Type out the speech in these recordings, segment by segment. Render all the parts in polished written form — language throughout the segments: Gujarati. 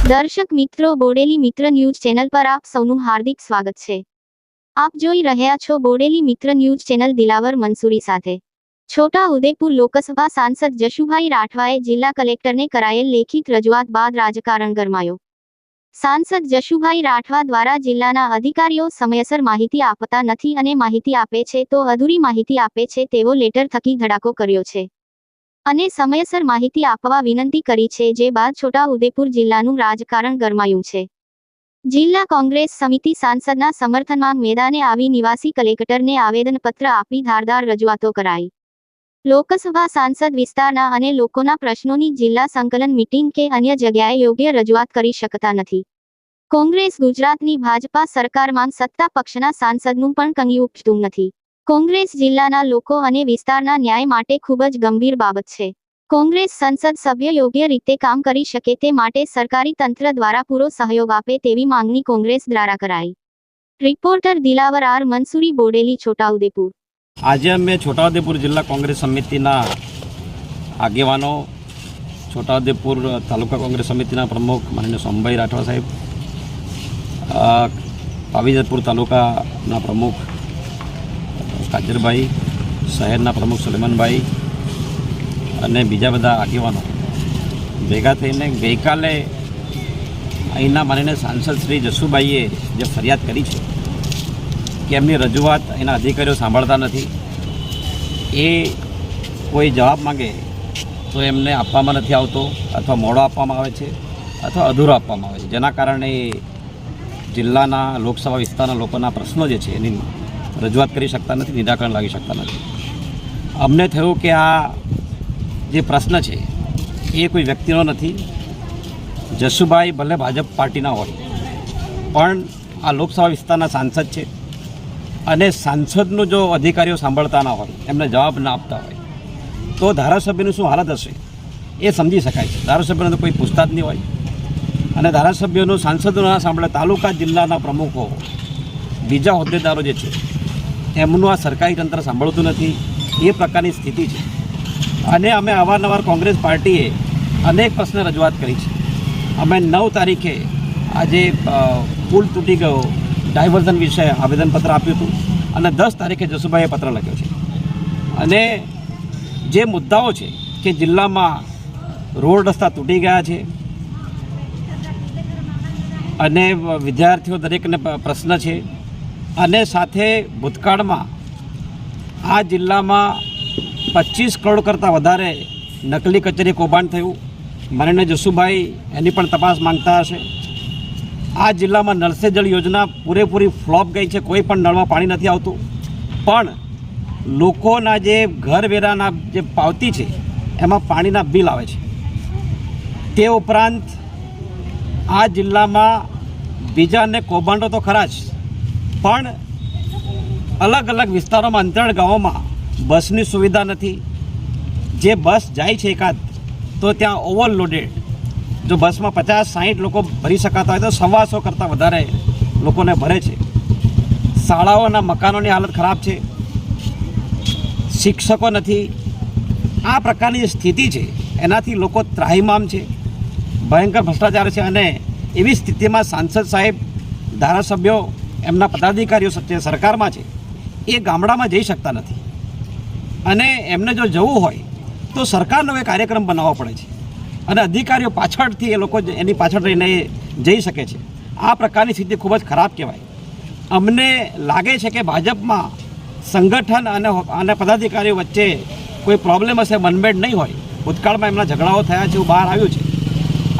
દર્શક મિત્રો, બોડેલી મિત્ર ન્યૂઝ ચેનલ પર આપ સૌનું હાર્દિક સ્વાગત છે। આપ જોઈ રહ્યા છો બોડેલી મિત્ર ન્યૂઝ ચેનલ દિલાવર મંસૂરી સાથે। છોટા ઉદેપુર લોકસભા સાંસદ જશુભાઈ રાઠવાએ જિલ્લા કલેક્ટરને કરાયેલ લેખિત રજૂઆત બાદ રાજકારણ ગરમાયો। સાંસદ જશુભાઈ રાઠવા દ્વારા જિલ્લાના અધિકારીઓ સમયસર માહિતી આપતા નથી અને માહિતી આપે છે તો અધૂરી માહિતી આપે છે તેવો લેટર થકી ધડાકો કર્યો છે અને સમયસર માહિતી આપવા વિનંતી કરી છે, જે બાદ છોટા ઉદેપુર જિલ્લાનું રાજકારણ ગરમાયું છે। જિલ્લા કોંગ્રેસ સમિતિ સાંસદના સમર્થનમાં મેદાને આવી નિવાસી કલેક્ટરને આવેદનપત્ર આપી ધારદાર રજૂઆતો કરાઈ। લોકસભા સાંસદ વિસ્તારના અને લોકોના પ્રશ્નોની જિલ્લા સંકલન મીટિંગ કે અન્ય જગ્યાએ યોગ્ય રજૂઆત કરી શકતા નથી। કોંગ્રેસ ગુજરાતની ભાજપા સરકારમાં સત્તા પક્ષના સાંસદનું પણ કંઈ ઉઠતું નથી। કોંગ્રેસ જિલ્લાના લોકો અને વિસ્તારના ન્યાય માટે ખૂબ જ ગંભીર બાબત છે। કોંગ્રેસ સંસદ સભ્ય યોગ્ય રીતે કામ કરી શકે તે માટે સરકારી તંત્ર દ્વારા પૂરો સહયોગ આપે તેવી માંગણી કોંગ્રેસ દ્વારા કરાઈ। Reporter Dilawar R Mansuri, Bodeli, Chhota Udepur. આજે અમે છોટાઉદેપુર જિલ્લા કોંગ્રેસ સમિતિના આગેવાનો, છોટાઉદેપુર તાલુકા કોંગ્રેસ સમિતિના પ્રમુખ માનનીય સોમભાઈ રાઠવા સાહેબ, પાવીજતપુર તાલુકાના પ્રમુખ કાજરભાઈ, શહેરના પ્રમુખ સલેમાનભાઈ અને બીજા બધા આગેવાનો ભેગા થઈને ગઈકાલે અહીંના માનનીય સાંસદ શ્રી જશુભાઈએ જે ફરિયાદ કરી છે કે એમની રજૂઆત અહીંના અધિકારીઓ સાંભળતા નથી, એ કોઈ જવાબ માગે તો એમને આપવામાં નથી આવતો, અથવા મોડો આપવામાં આવે છે અથવા અધૂરો આપવામાં આવે છે, જેના કારણે જિલ્લાના લોકસભા વિસ્તારના લોકોના પ્રશ્નો જે છે એની રજૂઆત કરી શકતા નથી, નિરાકરણ લાવી શકતા નથી। અમને થયું કે આ જે પ્રશ્ન છે એ કોઈ વ્યક્તિનો નથી। જશુભાઈ ભલે ભાજપ પાર્ટીના હોય પણ આ લોકસભા વિસ્તારના સાંસદ છે અને સાંસદનું જો અધિકારીઓ સાંભળતા ના હોય, એમને જવાબ ના આપતા હોય તો ધારાસભ્યની શું હાલત હશે એ સમજી શકાય છે। ધારાસભ્યને તો કોઈ પૂછતા જ નહીં હોય અને ધારાસભ્યોનું સાંસદો ના સાંભળે, તાલુકા જિલ્લાના પ્રમુખો, બીજા હોદ્દેદારો જે છે એમનું આ સરકારી તંત્ર સાંભળતું નથી, એ પ્રકારની સ્થિતિ છે। અને અમે અવારનવાર કોંગ્રેસ પાર્ટીએ અનેક પ્રશ્ન રજૂઆત કરી છે। અમે 9 તારીખે આજે પુલ તૂટી ગયો ડાયવર્ઝન વિશે આવેદનપત્ર આપ્યું હતું અને 10 તારીખે જશુભાઈએ પત્ર લખ્યો છે। અને જે મુદ્દાઓ છે કે જિલ્લામાં રોડ રસ્તા તૂટી ગયા છે અને વિદ્યાર્થીઓ દરેકને પ્રશ્ન છે, અને સાથે ભૂતકાળમાં આ જિલ્લામાં 25 કરોડ કરતાં વધારે નકલી કચેરી કૌભાંડ થયું। માનનીય જશુભાઈ એની પણ તપાસ માંગતા હશે। આ જિલ્લામાં નળ સે જળ યોજના પૂરેપૂરી ફ્લોપ ગઈ છે, કોઈ પણ નળમાં પાણી નથી આવતું, પણ લોકોના જે ઘરવેરાના જે પાવતી છે એમાં પાણીના બિલ આવે છે। તે ઉપરાંત આ જિલ્લામાં બીજા અનેક કૌભાંડો તો ખરા જ, પણ અલગ અલગ વિસ્તારોમાં, અંતરાળ ગામોમાં બસની સુવિધા નથી। જે બસ જાય છે એકાદ તો ત્યાં ઓવરલોડેડ, જો બસમાં 50-60 લોકો ભરી શકાતા હોય તો 125 કરતાં વધારે લોકોને ભરે છે। શાળાઓના મકાનોની હાલત ખરાબ છે, શિક્ષકો નથી। આ પ્રકારની જે સ્થિતિ છે એનાથી લોકો ત્રાહિમામ છે, ભયંકર ભ્રષ્ટાચાર છે, અને એવી સ્થિતિમાં સાંસદ સાહેબ, ધારાસભ્યો, એમના પદાધિકારીઓ છે, સરકારમાં છે, એ ગામડામાં જઈ શકતા નથી। અને એમને જો જવું હોય તો સરકારનો એ કાર્યક્રમ બનાવવો પડે છે અને અધિકારીઓ પાછળથી એ લોકો એની પાછળ રહીને જઈ શકે છે। આ પ્રકારની સ્થિતિ ખૂબ જ ખરાબ કહેવાય। અમને લાગે છે કે ભાજપમાં સંગઠન અને પદાધિકારીઓ વચ્ચે કોઈ પ્રોબ્લેમ હશે, મનમેળ નહીં હોય। ભૂતકાળમાં એમના ઝઘડાઓ થયા છે, એવું બહાર આવ્યું છે,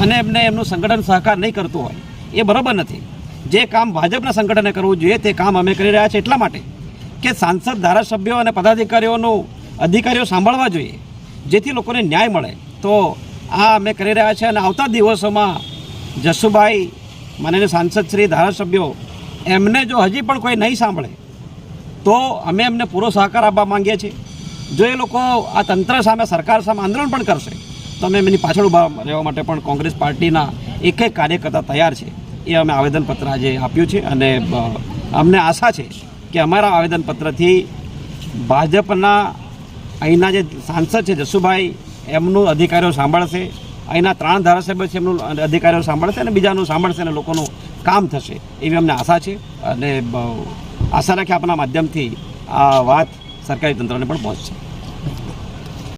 અને એમને એમનું સંગઠન સહકાર નહીં કરતું હોય એ બરાબર નથી। જે કામ ભાજપના સંગઠને કરવું જોઈએ તે કામ અમે કરી રહ્યા છીએ, એટલા માટે કે સાંસદ, ધારાસભ્યો અને પદાધિકારીઓનું અધિકારીઓ સાંભળવા જોઈએ, જેથી લોકોને ન્યાય મળે। તો આ અમે કરી રહ્યા છીએ અને આવતા દિવસોમાં જશુભાઈ, માનનીય સાંસદ શ્રી, ધારાસભ્યો, એમને જો હજી પણ કોઈ નહીં સાંભળે તો અમે એમને પૂરો સહકાર આપવા માંગીએ છીએ। જો એ લોકો આ તંત્ર સામે, સરકાર સામે આંદોલન પણ કરશે તો અમે એમની પાછળ ઊભા રહેવા માટે પણ કોંગ્રેસ પાર્ટીના એક કાર્યકર્તા તૈયાર છે। એ અમે આવેદનપત્ર આજે આપ્યું છે અને અમને આશા છે કે અમારા આવેદનપત્રથી ભાજપના અહીંના જે સાંસદ છે જશુભાઈ, એમનું અધિકારીઓ સાંભળશે અહીંના 3 ધારાસભ્ય છે એમનું અધિકારીઓ સાંભળશે અને બીજાનું સાંભળશે અને લોકોનું કામ થશે એવી અમને આશા છે અને આશા રાખી આપણા માધ્યમથી આ વાત સરકારી તંત્રને પણ પહોંચશે.